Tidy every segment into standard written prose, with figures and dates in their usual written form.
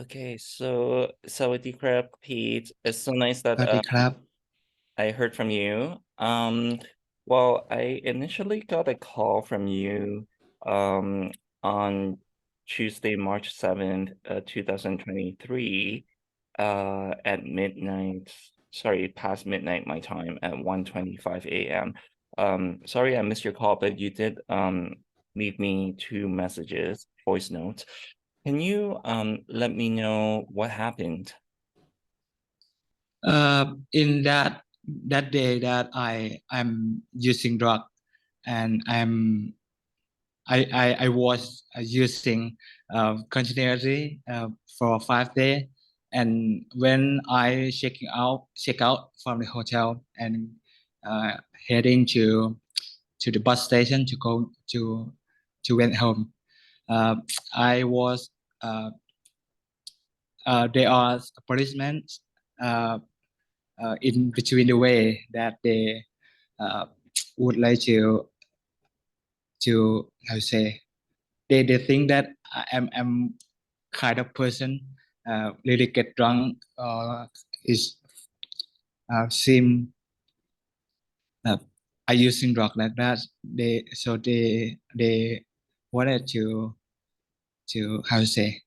Okay, so Sawadee Krab, Pete. It's so nice ส that วัสดีครับ I heard from you. Well, I initially got a call from you on Tuesday, March 7th, 2023, at midnight. Sorry, past midnight my time at 1:25 a.m. Sorry I missed your call, but you did leave me two messages, voice notes. Can you let me know what happened? In that day that I'm using drug and I was using continuously for 5 days, and when I check out from the hotel and uh, heading to the bus station to go to went home, uh, I was there are policemen uh, in between the way that they uh, would like to how to say they think that I'm kind of person really get drunk is seem uh, are using drug like that. They wanted to how to say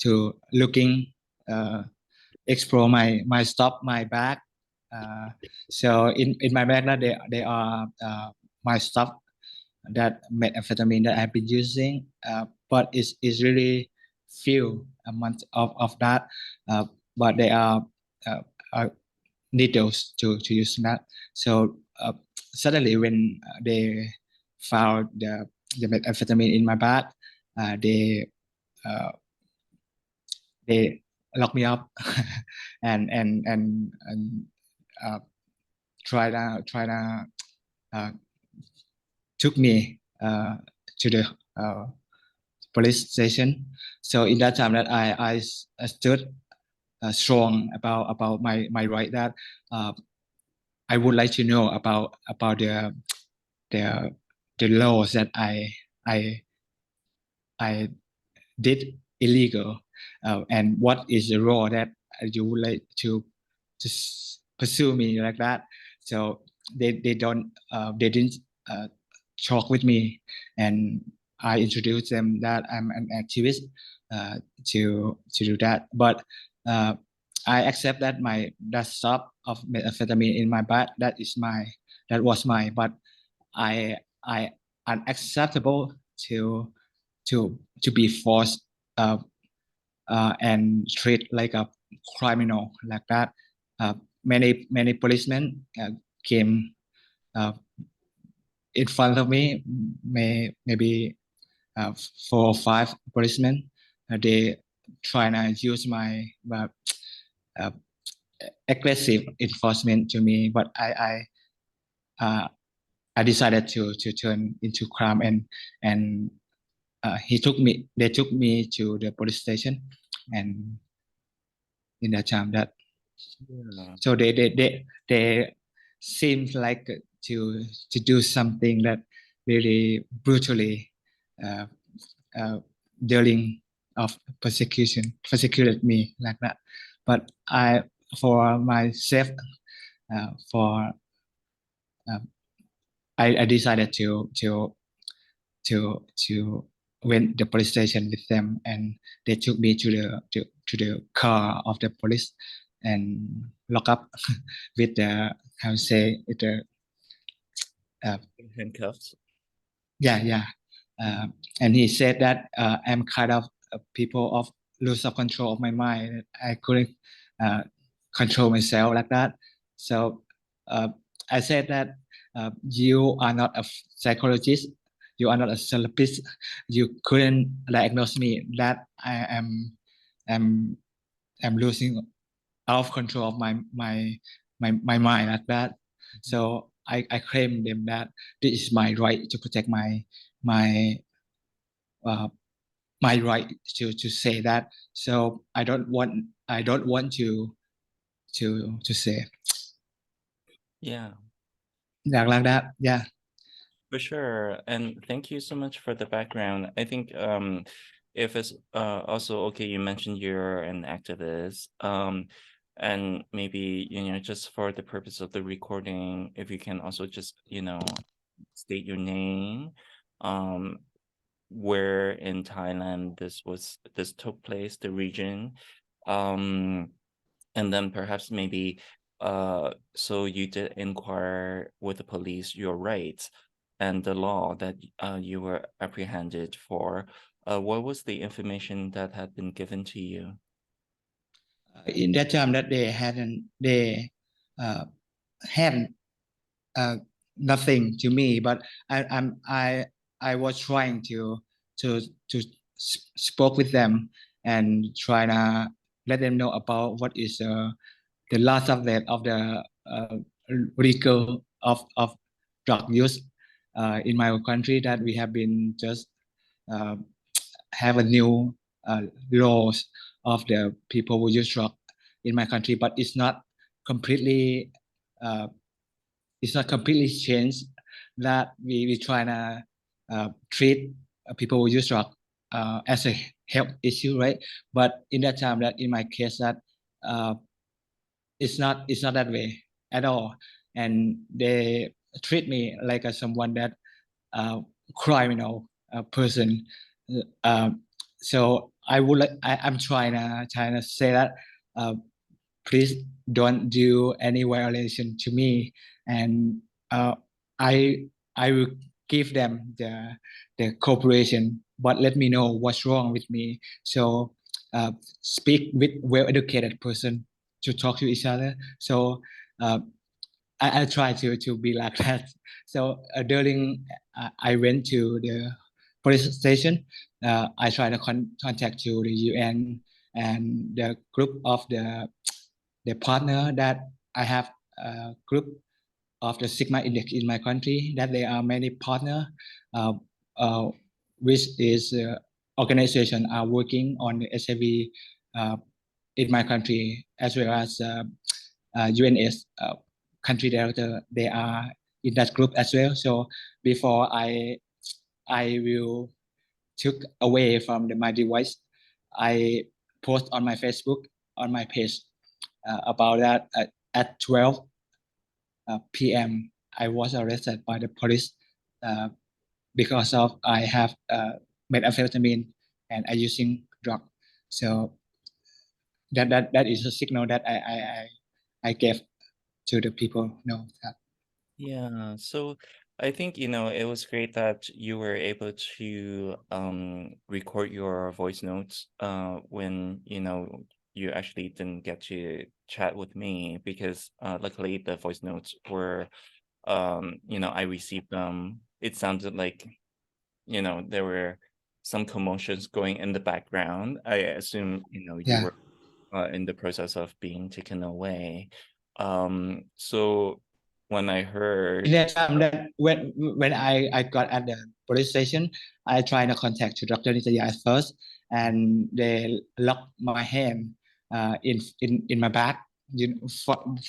to looking explore my stuff, my bag. Uh, so in my bag now they are my stuff that methamphetamine that I've been using, but it's really few amounts of that, but they uh, are needles to use that. So suddenly when they found the methamphetamine in my bag, uh, they uh, they lock me up and uh, try to uh, took me to the police station. So in that time that I stood strong about my right that uh, I would like to know about the the laws that I I did illegal, and what is the law that you would like to pursue me like that. So they didn't talk with me, and I introduced them that I'm an activist to do that. But uh, I accept that that stop of methamphetamine in my bag that was mine, but I unacceptable to to be forced uh, and treat like a criminal like that. Many policemen came uh, in front of me, maybe 4 or 5 policemen. They trying to use my uh, aggressive enforcement to me, but I decided to turn into crime, and they took me to the police station, and in that time that Yeah. so they seemed like to do something that really brutally uh, uh, dealing of persecuted me like that. But I for myself for uh, I decided to went the police station with them, and they took me to the car of the police and lock up with the how to say with the uh, Handcuffs. yeah. And he said that I'm kind of people of lose of control of my mind. I couldn't uh, control myself like that. So uh, I said that you are not a psychologist, you are not a therapist. You couldn't diagnose me that am am losing out of control of my mind like that. So I claim them that this is my right to protect my uh, my right to say that. So I don't want to say Yeah, like that. Yeah. for sure. And thank you so much for the background. I think if it's also okay, you mentioned you're an activist, and maybe, just for the purpose of the recording, if you can also just, state your name, um, where in Thailand this took place, the region, um, and then perhaps maybe, so you did inquire with the police your rights and the law that you were apprehended for. What was the information that had been given to you? In that time that they hadn't uh, nothing to me, but I was trying to to spoke with them and try to let them know about what is the last update of the legal of drug use in my country, that we have been just uh, have a new laws of the people who use drug in my country, but completely uh, it's not completely changed, that we try to treat people who use drug as a health issue, right? But in that time, that in my case, that uh, it's not that way at all, and they treat me like a someone that uh, criminal person. Um, so I'm trying to say that uh, please don't do any violation to me, and I I will give them the cooperation, but let me know what's wrong with me. So uh, speak with well-educated person to talk to each other. So uh, I try to be like that. So during I went to the police station. I try to contact to the UN and the group of the partner that I have a group of the Sigma Index in my country, that there are many partner, uh, uh, which is organization are working on the HIV uh, in my country, as well as UNS country director. They are in that group as well. So before I will took away from my device, I post on my Facebook on my page about that at 12 p.m. I was arrested by the police uh, because of I have methamphetamine and I using drug. So that is a signal that I gave to the people. Know that. Yeah, so I think, it was great that you were able to record your voice notes when, you actually didn't get to chat with me, because luckily the voice notes were, I received them. It sounded like, there were some commotions going in the background. I assume, you Yeah. were in the process of being taken away. So when I In heard, that time, that when I got at the police station, I tried to contact to Dr. Nitya at first, and they locked my hand in my back,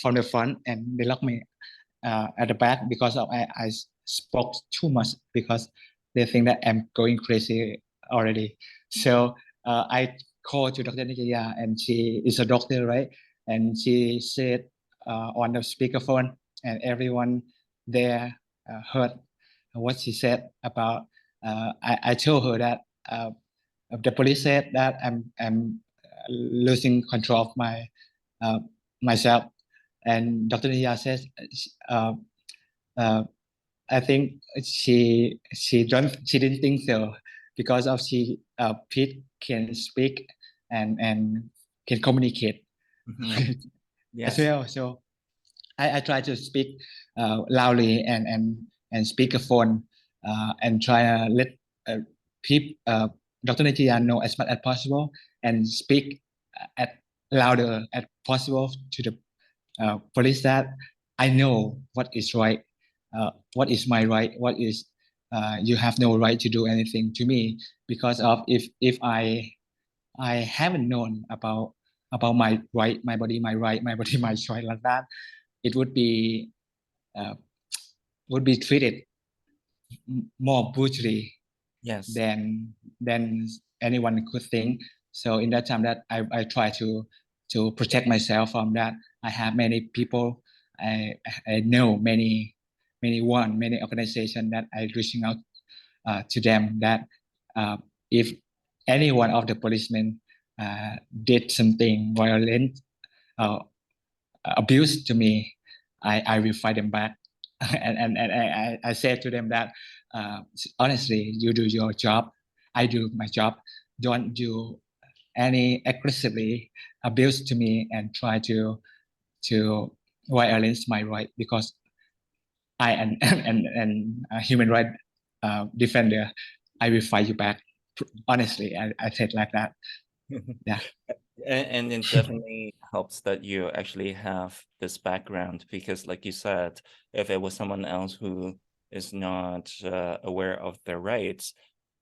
from the front, and they locked me at the back because of I spoke too much, because they think that I'm going crazy already. So I called to Dr. Nitya, and she is a doctor, right? And she said on the speakerphone, and everyone there heard what she said about. I told her that the police said that I'm losing control of uh, myself, and Dr. Nia says, uh, uh, I think she didn't think so, because of Pete can speak and can communicate Mhm. as Yes. well. So I try to speak loudly and speak a phone and try to let people Dr. Nitya know as much as possible, and speak at louder as possible to the police, that I know what is right, what is my right, what is you have no right to do anything to me, because of if I haven't known about my right, my body, my right, my body, my choice, like that, it uh, would be treated more brutally Yes. than anyone could think. So in that time that I try to protect myself from that. I have many people, I know many organizations that I reaching out to them that if any one of the policemen did something violent, uh, abuse to me, I will fight them back. And I said to them that honestly, you do your job, I do my job. Don't do any aggressively abuse to me and try to violate my right, because I and a human right defender. I will fight you back. Honestly, I said like that. Yeah. And it definitely helps that you actually have this background because, like you said, if it was someone else who is not aware of their rights,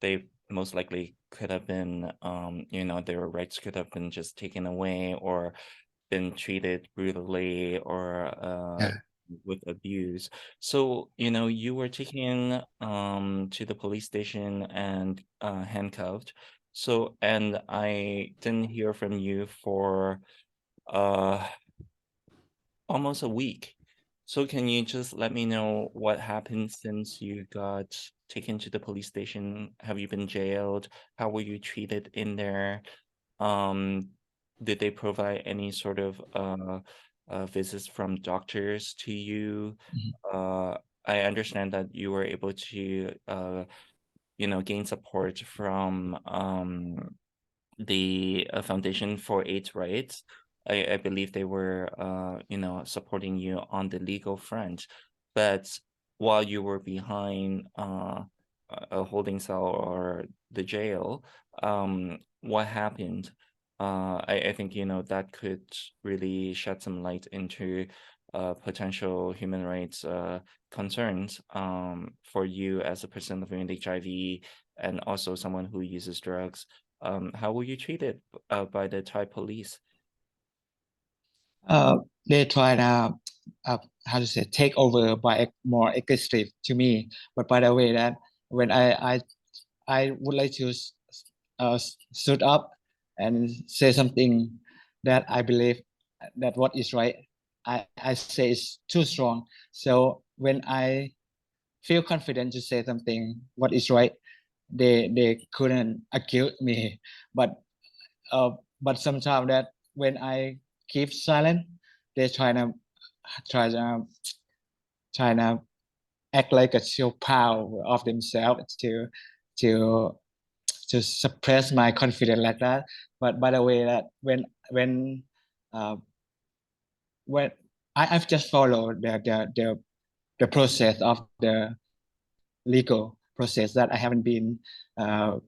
they most likely could have been, their rights could have been just taken away or been treated brutally or Yeah. with abuse. So, you were taken to the police station and handcuffed. So, and I didn't hear from you for uh almost a week. So can you just let me know what happened since you got taken to the police station? Have you been jailed? How were you treated in there? Um, did they provide any sort of visits from doctors to you? Mhm. Uh, I understand that you were able to gain support from the Foundation for AIDS Rights. I believe they were, supporting you on the legal front. But while you were behind a holding cell or the jail, what happened? I think, that could really shed some light into potential human rights concerns for you as a person living with HIV and also someone who uses drugs. How were you treated by the Thai police? Uh, they try to how to say take over by more aggressive to me. But by the way, that when I would like to stood up and say something that I believe that what is right, I say it's too strong. So when I feel confident to say something what is right, they couldn't accuse me. But uh, but sometimes that when I keep silent, they try to try to act like a show power of themselves to to suppress my confidence like that. But by the way, that when uh, when I've just followed the process of the legal process, that I haven't been uh,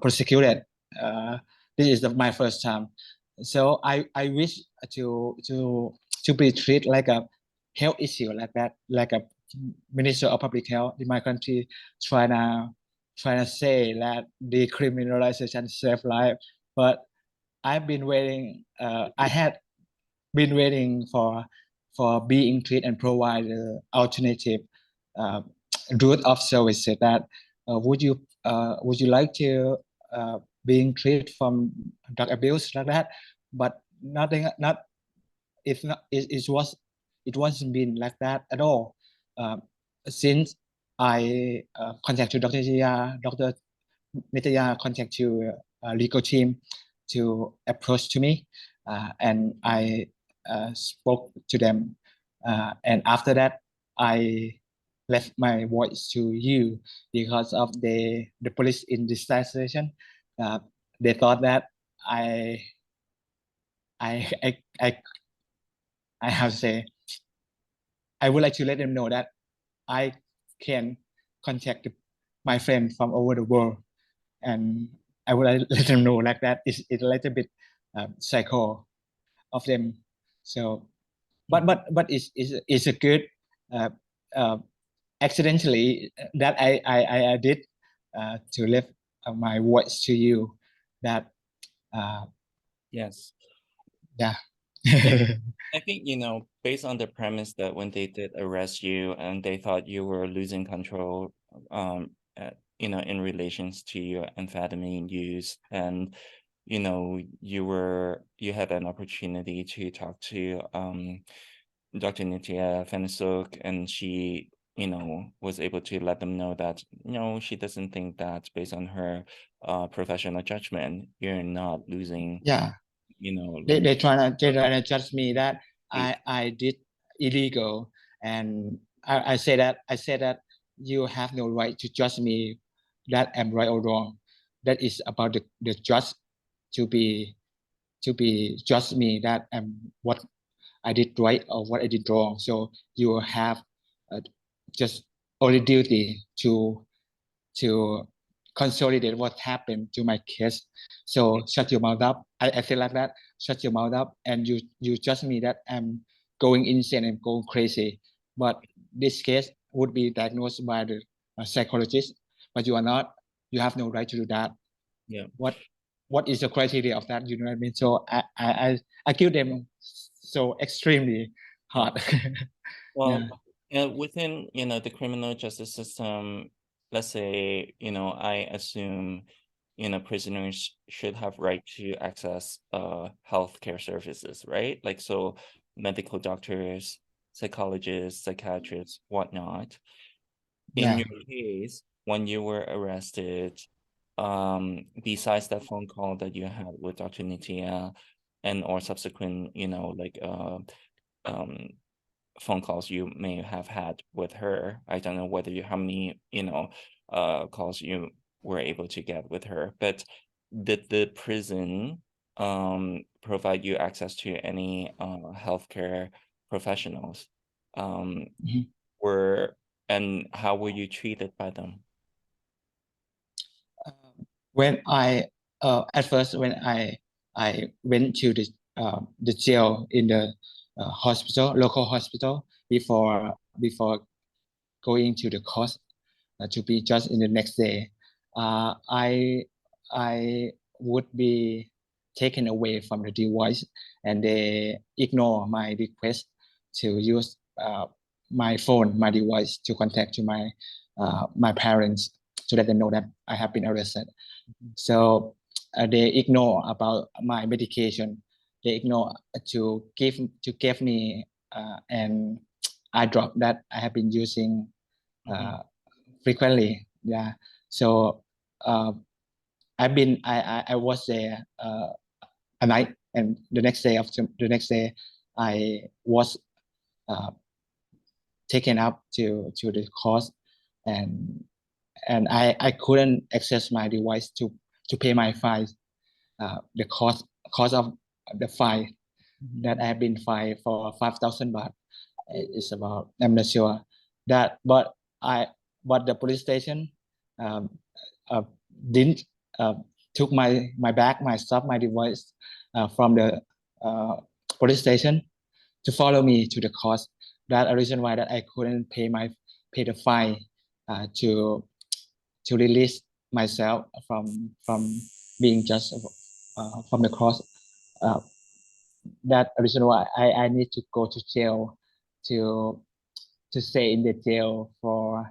prosecuted. Uh, this is my first time, so I wish to be treated like a health issue like that, like a minister of public health in my country trying to trying to say that decriminalization save life, but I've been waiting. I had been waiting for being treated and provide alternative uh, route of services. That would you like to being treated from drug abuse like that? But nothing, not it's not it wasn't been like that at all. Uh, since I contact to Dr. Nitya contact to legal team to approach to me, and I spoke to them, and after that I left my voice to you because of the police in this situation. Uh, they thought that I I I I, I have to say I would like to let them know that I can contact my friend from over the world, and I would let them know like that it's a little bit psycho of them. So, but it's a good uh, uh, accidentally that I did to leave my voice to you. That uh, Yes. yeah. Yeah, I think, based on the premise that when they did arrest you and they thought you were losing control, in relations to your amphetamine use, and you had an opportunity to talk to Dr. Nitya Fenasuk, and she was able to let them know that she doesn't think that based on her professional judgment you're not losing Yeah, like they trying to judge me that faith. I did illegal, and I say that you have no right to judge me that I'm right or wrong. That is about the judge to be judge me that I'm what I did right or what I did wrong. So you have just only duty to consolidate what happened to my case. So shut your mouth up. I feel like that. Shut your mouth up, and you judge me that I'm going insane and going crazy. But this case would be diagnosed by the psychologist, but you are not. You have no right to do that. Yeah. What what is the criteria of that? You know what I mean? So I kill them so extremely Yeah. hard. Yeah. Well, within, the criminal justice system, let's say, I assume, prisoners should have right to access healthcare services, right? Like, so medical doctors, psychologists, psychiatrists, whatnot. In Yeah. your case, when you were arrested, besides that phone call that you had with Dr. Nitya and or subsequent, like um phone calls you may have had with her. I don't know whether how many, calls you were able to get with her, but did the prison provide you access to any healthcare professionals? Um Mhm. were and how were you treated by them? When I at first when I went to the jail in the hospital, local hospital, before going to the court to be judged in the next day, I would be taken away from the device, and they ignore my request to use my phone, my device to contact to my parents to let them know that I have been arrested. So they ignore about my medication. They ignore to give me an eye drop that I have been using Mm-hmm. frequently. Yeah. So uh, I was there a night, and the next day I was uh, taken up to the court, and I couldn't access my device to pay my fines. The cost of the fine that I have been fined for 5,000 baht is about, I'm not sure that, I but the police station um, uh, didn't uh, took my bag, my stuff, my device from the uh, police station to follow me to the court. That a reason why that I couldn't pay the fine to release myself from being just from the cross. Uh, that a reason why I need to go to jail to to stay in the jail for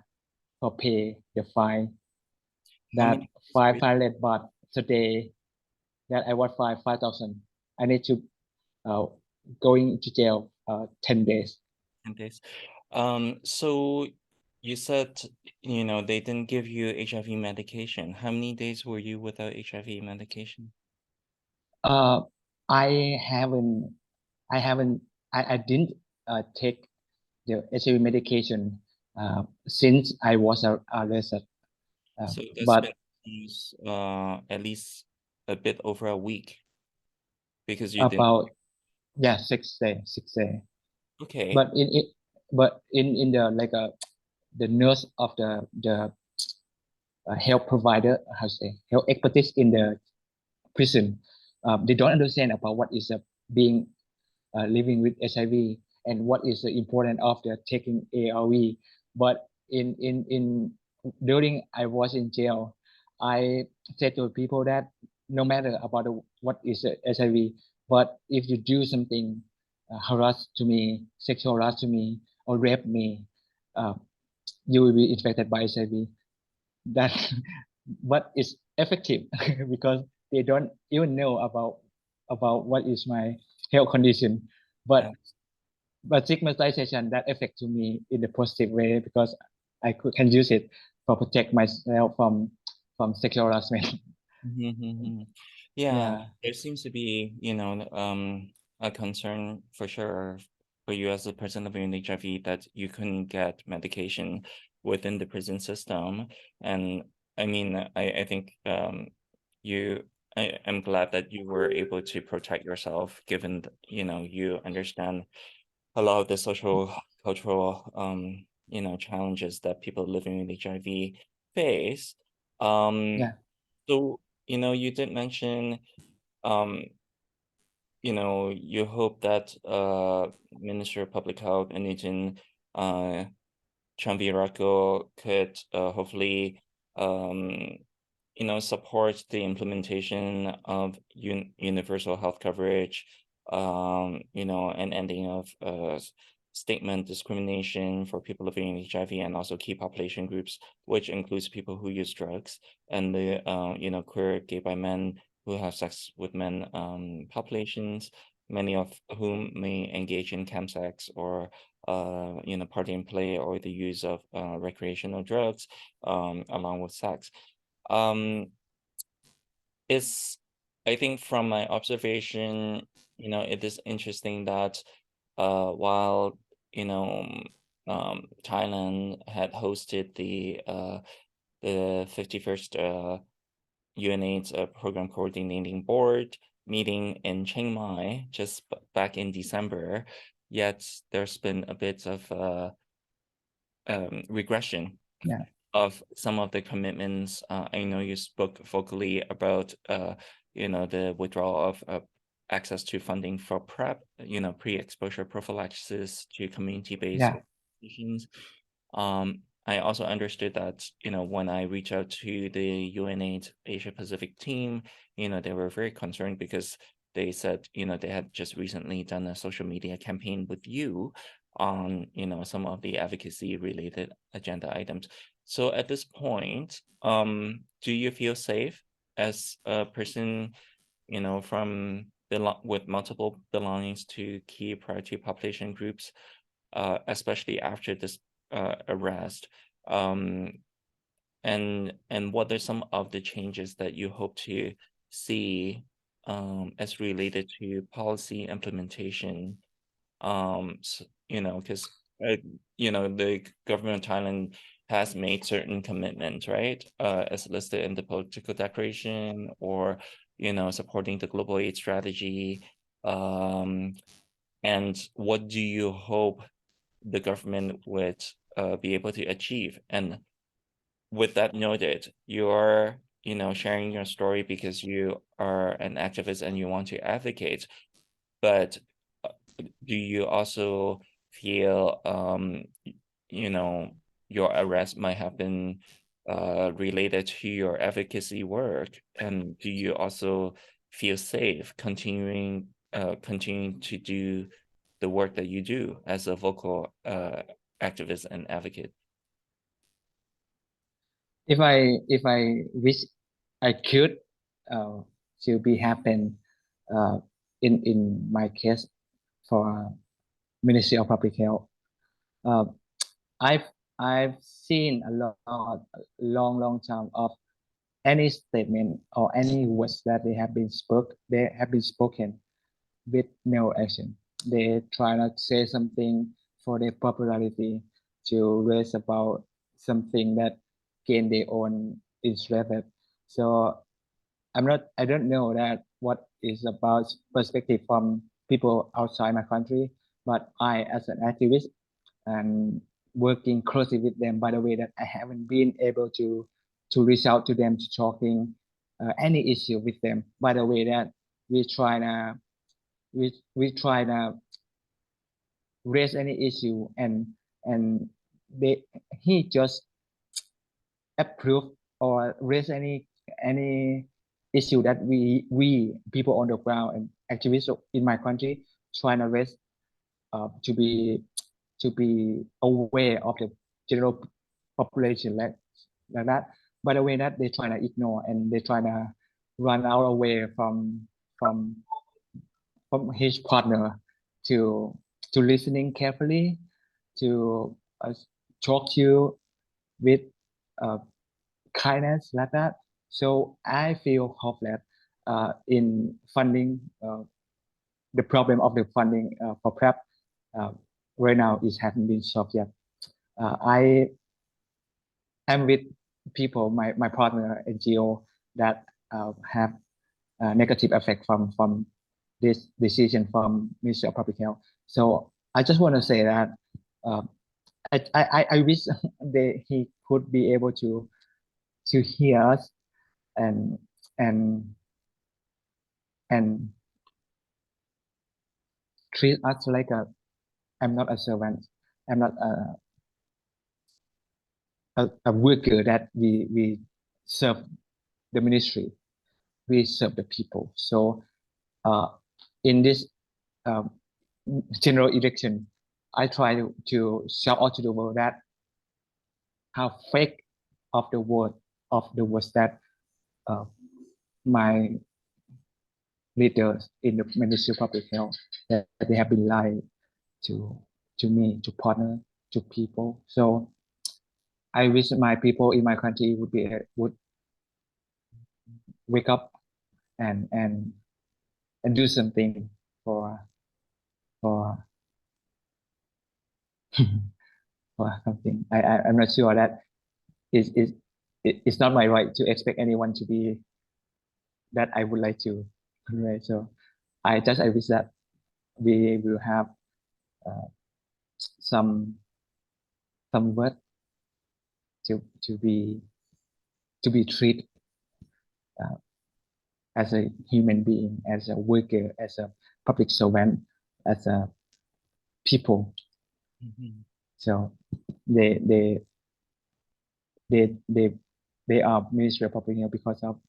pay the fine. How That many days were five you hundred baht today that I was fined 5,000. I need to uh, going to jail 10 days. 10 days? So you said, they didn't give you HIV medication. How many days were you without HIV medication? Uh, I haven't I haven't I didn't take the HIV medication since I was arrested. So that's been But almost, at least a bit over a week because you didn't. about, yeah, 6 days, 6 days. Okay. But in the like the nurse of the health provider, how to say, health expertise in the prison, they don't understand about what is being living with HIV and what is the importance of the taking ARV. But in during I was in jail, I said to people that no matter about what is HIV, but if you do something harass to me, sexual harass to me, or rape me, uh, you will be infected by HIV. that what is effective because they don't even know about what is my health condition. Yeah. But stigmatization that affect to me in a positive way because can use it for protect myself from sexual harassment. Mm-hmm. Yeah, Yeah, there seems to be, a concern for sure for you as a person living with HIV that you couldn't get medication within the prison system. And I mean, I think you I'm glad that you were able to protect yourself given you understand a lot of the social cultural challenges that people living with HIV face. Um yeah, so, you did mention, um, you hope that Minister of Public Health Nugent uh Chanvirako could hopefully um support the implementation of universal health coverage, and ending of statement discrimination for people living with HIV and also key population groups, which includes people who use drugs and the queer, gay, bi men who have sex with men populations, many of whom may engage in chemsex or party and play or the use of recreational drugs along with sex. Um, it's, I think from my observation, it is interesting that while, Thailand had hosted the 51st UNAIDS program coordinating board meeting in Chiang Mai just back in December, yet there's been a bit of regression yeah, of some of the commitments. I know you spoke vocally about the withdrawal of access to funding for PrEP, pre-exposure prophylaxis to community-based yeah, organizations. I also understood that, when I reached out to the UNAIDS Asia Pacific team, they were very concerned because they said, they had just recently done a social media campaign with you on, some of the advocacy related agenda items. So at this point, do you feel safe as a person, from with multiple belongings to key priority population groups, especially after this arrest? Um, and what are some of the changes that you hope to see as related to policy implementation? Because the government of Thailand has made certain commitments, right? As listed in the political declaration, or supporting the global AIDS strategy. Um, and what do you hope the government would be able to achieve? And with that noted, you're sharing your story because you are an activist and you want to advocate, but do you also feel you know your arrest might have been related to your advocacy work, and do you also feel safe continuing to do the work that you do as a vocal activist and advocate? if I wish I could uh, to be happen uh, in my case for Ministry of Public Health. Uh, I've I've seen a long time of any statement or any words that they have been spoken with no action. They try not to say something for their popularity to raise about something that gain their own interest. So I don't know that what is about perspective from people outside my country, but I as an activist and working closely with them, by the way that I haven't been able to reach out to them to talking any issue with them, by the way that we try to we try to raise any issue, and they he just approve or raise any issue that we people on the ground and activists in my country trying to raise to be aware of the general population like that. by the way that they try to ignore and they try to run out away from his partner to listening carefully, to talk to you with kindness like that. So I feel hopeless in funding. The problem of the funding for PrEP right now is hasn't been solved yet. I am with people, my partner NGO that have negative effect from this decision from Ministry of Public Health. So I just want to say that uh, I wish he could be able to hear us and and and treat us like a I'm not a servant. I'm not a worker that we serve the ministry. We serve the people. So in this um, general election, I try to shout out to the world that how fake of the words that uh, my leaders in the Ministry of Public Health that they have been lying to me, to partner, to people. So I wish my people in my country would wake up and do something for for for something. I'm not sure that it's not my right to expect anyone to be that I would like to. Right. So I wish that we will have uh, some word to be treated uh, as a human being, as a worker, as a public servant, as a people. So they they they they they are Ministry of Public Health because of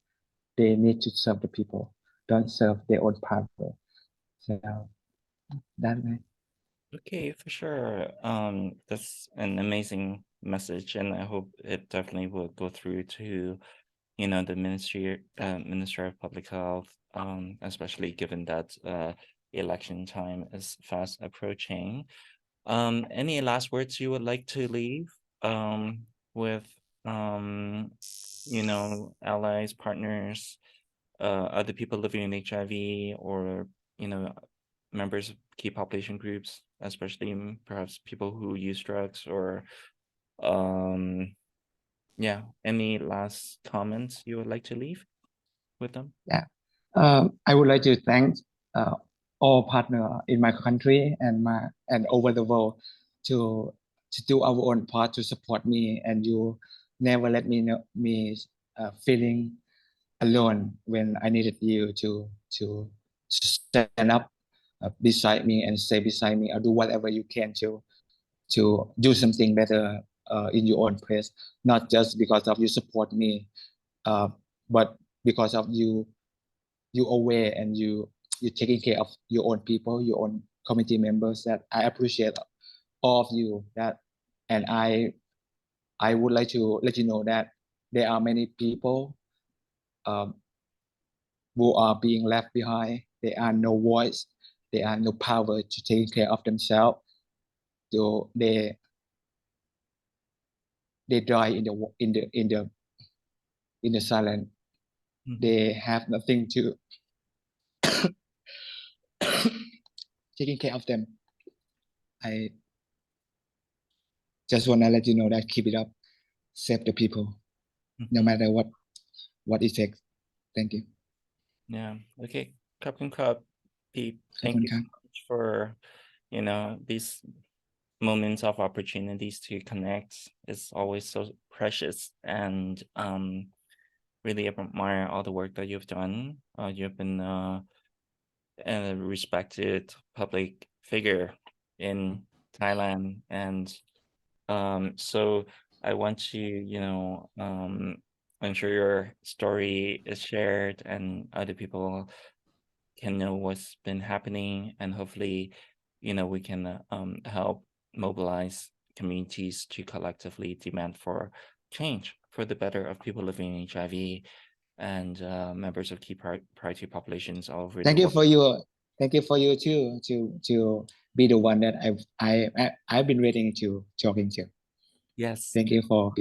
they need to serve the people, don't serve their own power. So that way. Okay, for sure. That's an amazing message, and I hope it definitely will go through to, the Minister of Public Health, especially given that election time is fast approaching. Any last words you would like to leave with allies, partners, other people living in HIV, or members of key population groups, especially perhaps people who use drugs, or yeah, any last comments you would like to leave with them? Yeah. I would like to thank uh, all partners in my country and over the world to do our own part to support me, and you never let me feeling alone when I needed you to stand up beside me and stay beside me or do whatever you can to do something better in your own place, not just because of you support me, but because of you aware and you're taking care of your own people, your own community members. That I appreciate all of you. That and I would like to let you know that there are many people um, who are being left behind. There are no voice. There are no power to take care of themselves. So they die in the silence. They have nothing to taking care of them. I just want to let you know that keep it up, save the people, no matter what it takes. Thank you. Yeah. Okay. Captain Cup, Pete, ขอบ thank คุณ you ครั so บ much for, these moments of opportunities to connect. It's always so precious, and really admire all the work that you've done. You've been a respected public figure in Thailand, and so I want to, ensure your story is shared and other people can know what's been happening, and hopefully, we can help mobilize communities to collectively demand for change. for the better of people living in HIV and members of key priority populations all over the Thank you world. for your, thank you for you too to be the one that I've been waiting to talking to. Yes. Thank you for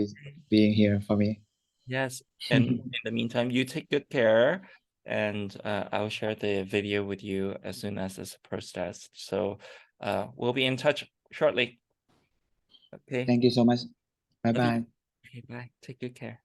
being here for me. Yes. And in the meantime, you take good care, and I'll share the video with you as soon as it's processed. So we'll be in touch shortly. Okay. Thank you so much. Bye Love you. bye. Okay, bye. Take good care.